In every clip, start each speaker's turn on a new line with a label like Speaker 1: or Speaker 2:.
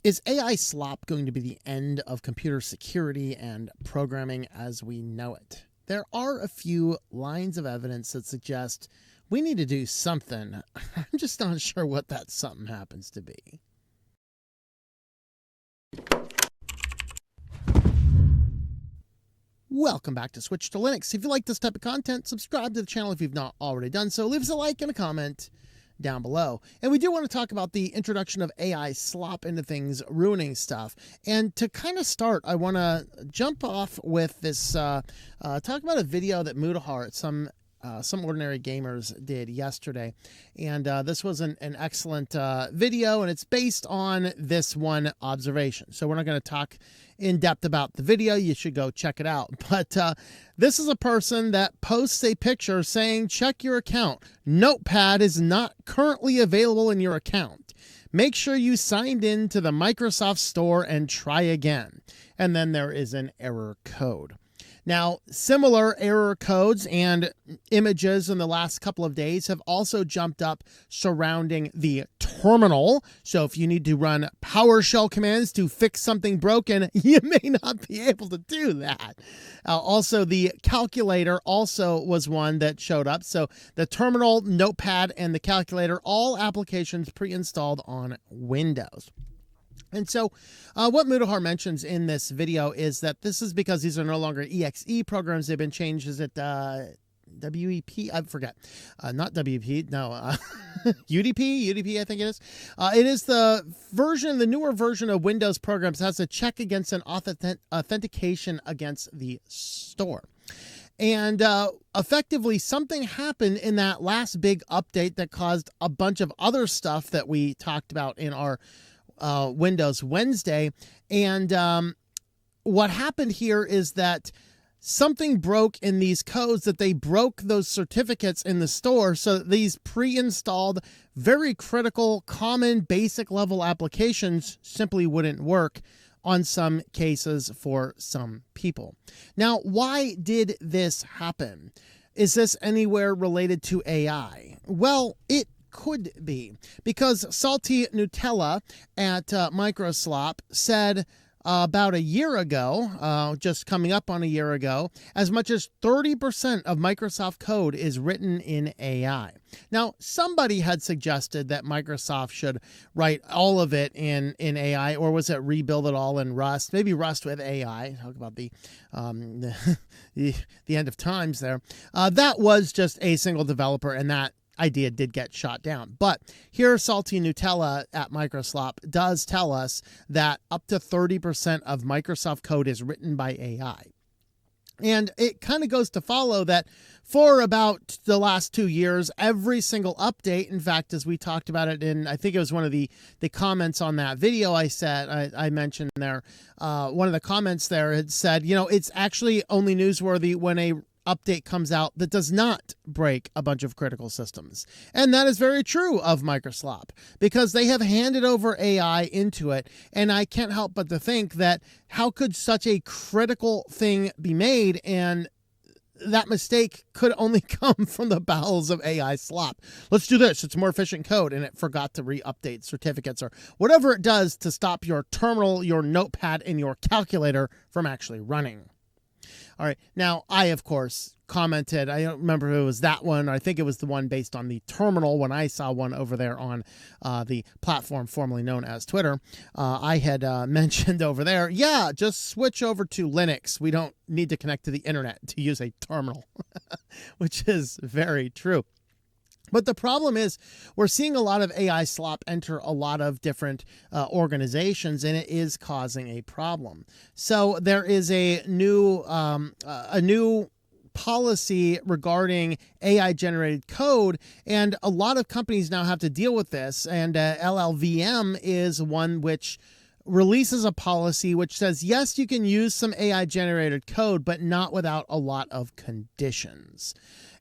Speaker 1: Is AI slop going to be the end of computer security and programming as we know it? There are a few lines of evidence that suggest we need to do something. I'm just not sure what that something happens to be. Welcome back to Switch to Linux. If you like this type of content, subscribe to the channel if you've not already done so. Leave us a like and a comment down below. And we do want to talk about the introduction of AI slop into things, ruining stuff. And to kind of start, I want to jump off with this, talk about a video that Mudahar, some ordinary gamers did yesterday. And this was an excellent video, and it's based on this one observation. So we're not going to talk in depth about the video. You should go check it out. But this is a person that posts a picture saying, check your account. Notepad is not currently available in your account. Make sure you signed in to the Microsoft Store and try again. And then there is an error code. Now, similar error codes and images in the last couple of days have also jumped up surrounding the terminal. So if you need to run PowerShell commands to fix something broken, you may not be able to do that. Also, the calculator also was one that showed up. So the terminal, Notepad, and the calculator, all applications pre-installed on Windows. And so what Mudahar mentions in this video is that this is because these are no longer EXE programs. They've been changed. Is it WEP? I forget. Not WEP. No. UDP? UDP, I think it is. It is the newer version of Windows programs that has to check against an authentication against the store. And effectively, something happened in that last big update that caused a bunch of other stuff that we talked about in our Windows Wednesday. And what happened here is that something broke in these codes, that they broke those certificates in the store, so that these pre-installed, very critical, common, basic level applications simply wouldn't work on some cases for some people. Now, why did this happen? Is this anywhere related to AI? Well, it could be, because Salty Nutella at Microslop said about a year ago, just coming up on a year ago, as much as 30% of Microsoft code is written in AI. Now, somebody had suggested that Microsoft should write all of it in AI, or was it rebuild it all in Rust? Maybe Rust with AI. Talk about the end of times there. That was just a single developer, and that idea did get shot down. But here, Salty Nutella at Microsoft does tell us that up to 30% of Microsoft code is written by AI. And it kind of goes to follow that for about the last 2 years, every single update, in fact, as we talked about it in, I think it was one of the comments on that video I mentioned there, one of the comments there had said, you know, it's actually only newsworthy when a update comes out that does not break a bunch of critical systems. And that is very true of Microsoft, because they have handed over AI into it. And I can't help but to think that how could such a critical thing be made, and that mistake could only come from the bowels of AI slop. Let's do this. It's more efficient code, and it forgot to re-update certificates or whatever it does to stop your terminal, your notepad, and your calculator from actually running. All right. Now, I, of course, commented, I don't remember if it was that one. I think it was the one based on the terminal when I saw one over there on the platform formerly known as Twitter. I had mentioned over there, yeah, just switch over to Linux. We don't need to connect to the internet to use a terminal, which is very true. But the problem is we're seeing a lot of AI slop enter a lot of different organizations, and it is causing a problem. So there is a new policy regarding AI generated code, and a lot of companies now have to deal with this. And LLVM is one which releases a policy which says, yes, you can use some AI generated code, but not without a lot of conditions.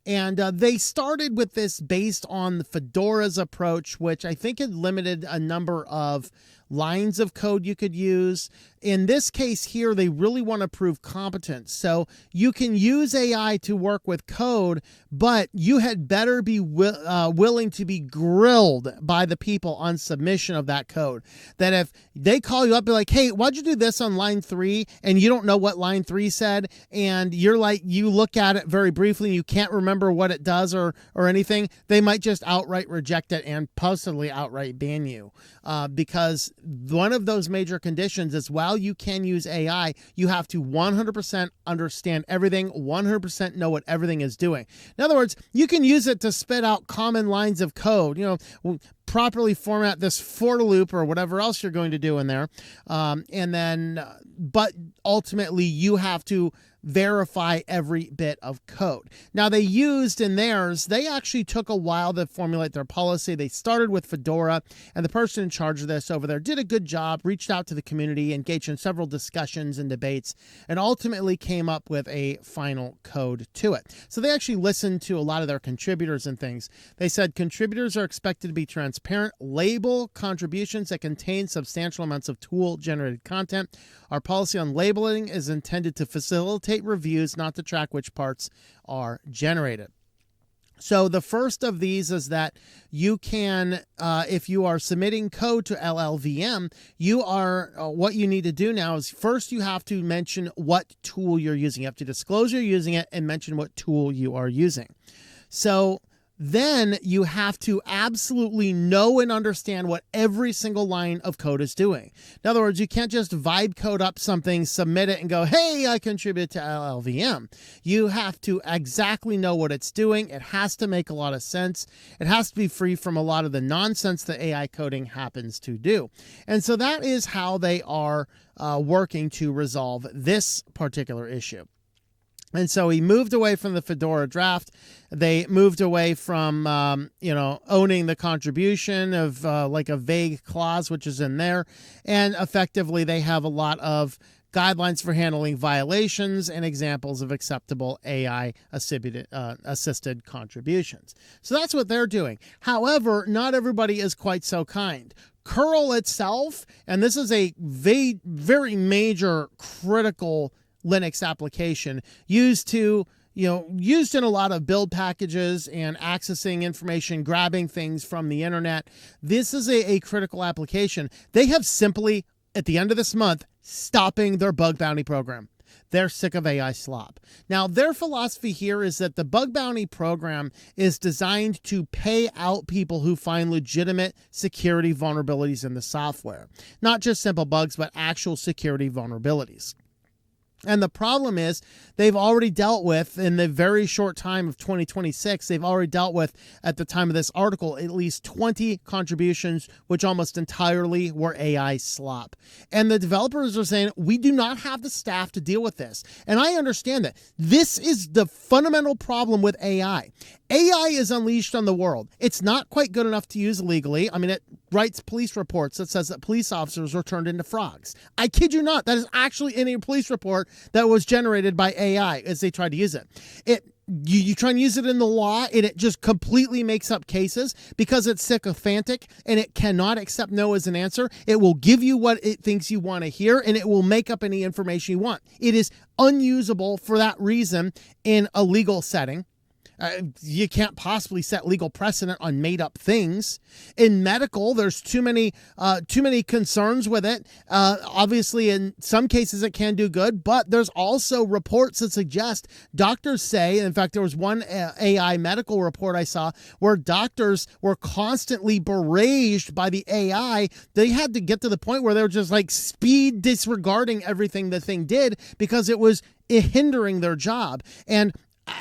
Speaker 1: And they started with this based on the Fedora's approach, which I think had limited a number of lines of code you could use. In this case here, they really want to prove competence. So you can use AI to work with code, but you had better be willing to be grilled by the people on submission of that code. That if they call you up, be like, hey, why'd you do this on line 3? And you don't know what line 3 said. And you're like, you look at it very briefly, and you can't remember what it does or anything. They might just outright reject it and possibly outright ban you. Because one of those major conditions is, while you can use AI, you have to 100% understand everything, 100% know what everything is doing. In other words, you can use it to spit out common lines of code, properly format this for loop or whatever else you're going to do in there. But ultimately you have to verify every bit of code. Now, they used in theirs, they actually took a while to formulate their policy. They started with Fedora, and the person in charge of this over there did a good job, reached out to the community, engaged in several discussions and debates, and ultimately came up with a final code to it. So they actually listened to a lot of their contributors and things. They said contributors are expected to be transparent, label contributions that contain substantial amounts of tool-generated content. Our policy on labeling is intended to facilitate reviews, not to track which parts are generated. So the first of these is that you can, if you are submitting code to LLVM, what you need to do now is, first you have to mention what tool you're using. You have to disclose you're using it and mention what tool you are using. So then you have to absolutely know and understand what every single line of code is doing. In other words, you can't just vibe code up something, submit it, and go, hey, I contributed to LLVM. You have to exactly know what it's doing. It has to make a lot of sense. It has to be free from a lot of the nonsense that AI coding happens to do. And so that is how they are working to resolve this particular issue. And so he moved away from the Fedora draft. They moved away from, owning the contribution of like a vague clause, which is in there. And effectively, they have a lot of guidelines for handling violations and examples of acceptable AI assisted contributions. So that's what they're doing. However, not everybody is quite so kind. cURL itself, and this is a very major critical Linux application used in a lot of build packages and accessing information, grabbing things from the internet. This is a critical application. They have simply, at the end of this month, stopping their bug bounty program. They're sick of AI slop. Now, their philosophy here is that the bug bounty program is designed to pay out people who find legitimate security vulnerabilities in the software. Not just simple bugs, but actual security vulnerabilities. And the problem is, they've already dealt with, in the very short time of 2026, they've already dealt with, at the time of this article, at least 20 contributions, which almost entirely were AI slop. And the developers are saying, we do not have the staff to deal with this. And I understand that. This is the fundamental problem with AI. AI is unleashed on the world. It's not quite good enough to use legally. I mean, it writes police reports that says that police officers were turned into frogs. I kid you not. That is actually in a police report that was generated by AI as they tried to use it. You try and use it in the law, and it just completely makes up cases because it's sycophantic and it cannot accept no as an answer. It will give you what it thinks you want to hear, and it will make up any information you want. It is unusable for that reason in a legal setting. You can't possibly set legal precedent on made up things. In medical, there's too many concerns with it. Obviously, in some cases, it can do good, but there's also reports that suggest doctors say, in fact, there was one AI medical report I saw where doctors were constantly beraged by the AI. They had to get to the point where they were just like speed disregarding everything the thing did because it was hindering their job. And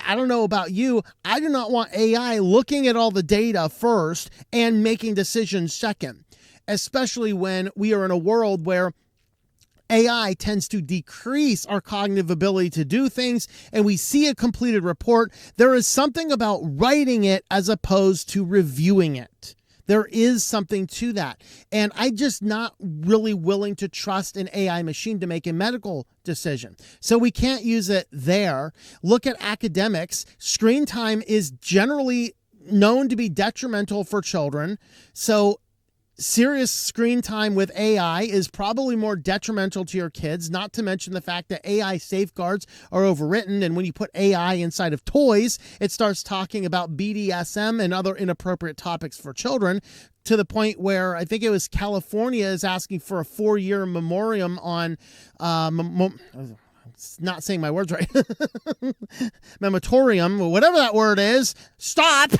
Speaker 1: I don't know about you, I do not want AI looking at all the data first and making decisions second, especially when we are in a world where AI tends to decrease our cognitive ability to do things, and we see a completed report. There is something about writing it as opposed to reviewing it. There is something to that. And I'm just not really willing to trust an AI machine to make a medical decision. So we can't use it there. Look at academics. Screen time is generally known to be detrimental for children. So serious screen time with AI is probably more detrimental to your kids, not to mention the fact that AI safeguards are overwritten. And when you put AI inside of toys, it starts talking about BDSM and other inappropriate topics for children, to the point where I think it was California is asking for a 4-year memoriam on, not saying my words right, mematorium, whatever that word is, stop.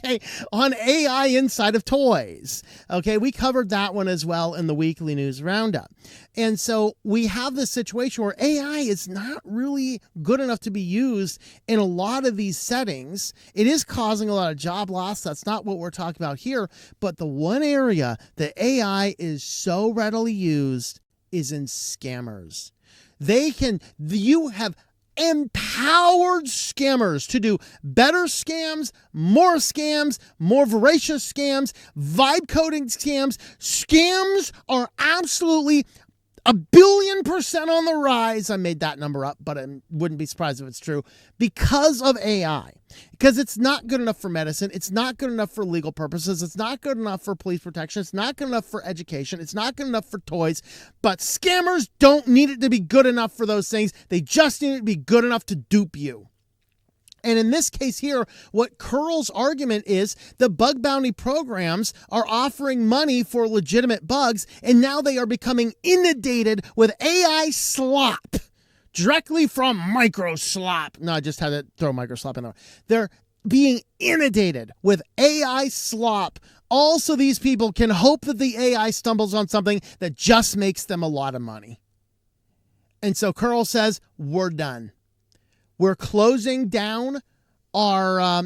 Speaker 1: Okay, on AI inside of toys. Okay, we covered that one as well in the weekly news roundup. And so we have this situation where AI is not really good enough to be used in a lot of these settings. It is causing a lot of job loss. That's not what we're talking about here. But the one area that AI is so readily used is in scammers. You have empowered scammers to do better scams, more voracious scams, vibe coding scams. Scams are absolutely 1,000,000,000% on the rise. I made that number up, but I wouldn't be surprised if it's true, because of AI. Because it's not good enough for medicine. It's not good enough for legal purposes. It's not good enough for police protection. It's not good enough for education. It's not good enough for toys. But scammers don't need it to be good enough for those things. They just need it to be good enough to dupe you. And in this case here, what cURL's argument is, the bug bounty programs are offering money for legitimate bugs, and now they are becoming inundated with AI slop directly from Microslop. No, I just had to throw Microslop in there. They're being inundated with AI slop. Also, these people can hope that the AI stumbles on something that just makes them a lot of money. And so cURL says, we're done. We're closing down our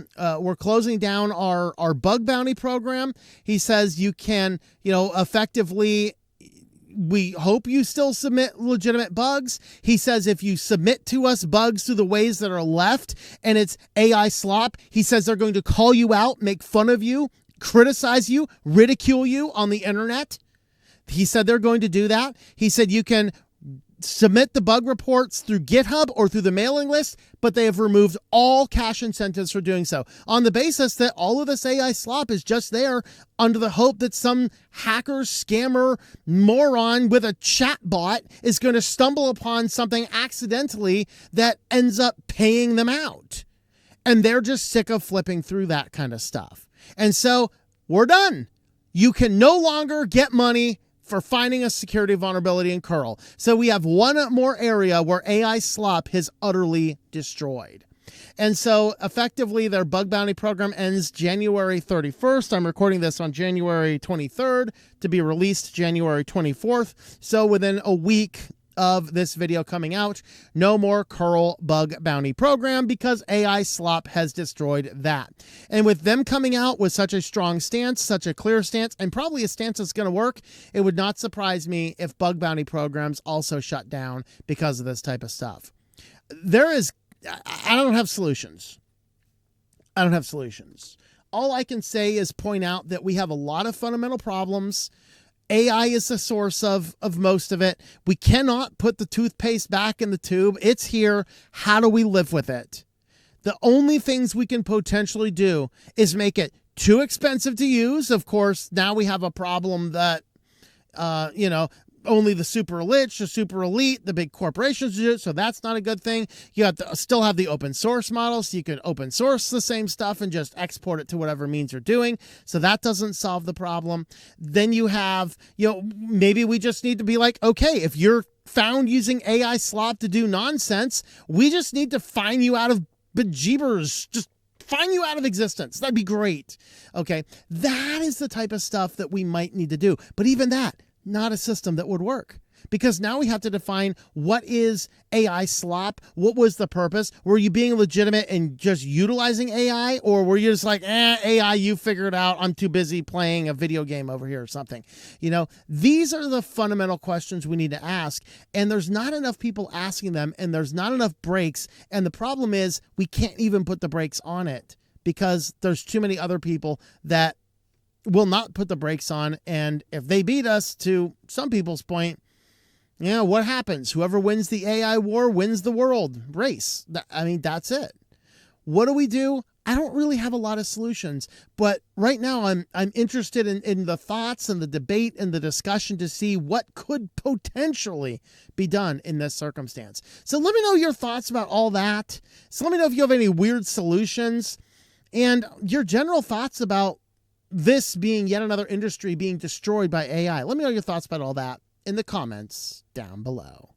Speaker 1: bug bounty program. He says you can, effectively, we hope you still submit legitimate bugs. He says if you submit to us bugs through the ways that are left and it's AI slop, he says they're going to call you out, make fun of you, criticize you, ridicule you on the internet. He said they're going to do that. He said you can submit the bug reports through GitHub or through the mailing list, but they have removed all cash incentives for doing so, on the basis that all of this AI slop is just there under the hope that some hacker, scammer, moron with a chat bot is going to stumble upon something accidentally that ends up paying them out. And they're just sick of flipping through that kind of stuff. And so we're done. You can no longer get money for finding a security vulnerability in cURL. So we have one more area where AI slop has utterly destroyed. And so effectively their bug bounty program ends January 31st. I'm recording this on January 23rd to be released January 24th. So within a week of this video coming out, no more cURL bug bounty program, because AI slop has destroyed that. And with them coming out with such a strong stance, such a clear stance, and probably a stance that's going to work, it would not surprise me if bug bounty programs also shut down because of this type of stuff. I don't have solutions. All I can say is point out that we have a lot of fundamental problems. AI is the source of most of it. We cannot put the toothpaste back in the tube. It's here. How do we live with it? The only things we can potentially do is make it too expensive to use. Of course, now we have a problem that, only the super rich, the super elite, the big corporations do it, so that's not a good thing. You have to still have the open source model, so you can open source the same stuff and just export it to whatever means you're doing. So that doesn't solve the problem. Then you have, maybe we just need to be like, okay, if you're found using AI slop to do nonsense, we just need to fine you out of bejeebers. Just fine you out of existence. That'd be great. Okay, that is the type of stuff that we might need to do. But even that, not a system that would work, because now we have to define what is AI slop. What was the purpose? Were you being legitimate and just utilizing AI, or were you just like, AI, you figure it out. I'm too busy playing a video game over here or something. These are the fundamental questions we need to ask, and there's not enough people asking them, and there's not enough brakes. And the problem is we can't even put the brakes on it because there's too many other people that will not put the brakes on. And if they beat us, to some people's point, what happens? Whoever wins the AI war wins the world race. That's it. What do we do? I don't really have a lot of solutions, but right now I'm interested in the thoughts and the debate and the discussion to see what could potentially be done in this circumstance. So let me know your thoughts about all that. So let me know if you have any weird solutions and your general thoughts about this being yet another industry being destroyed by AI. Let me know your thoughts about all that in the comments down below.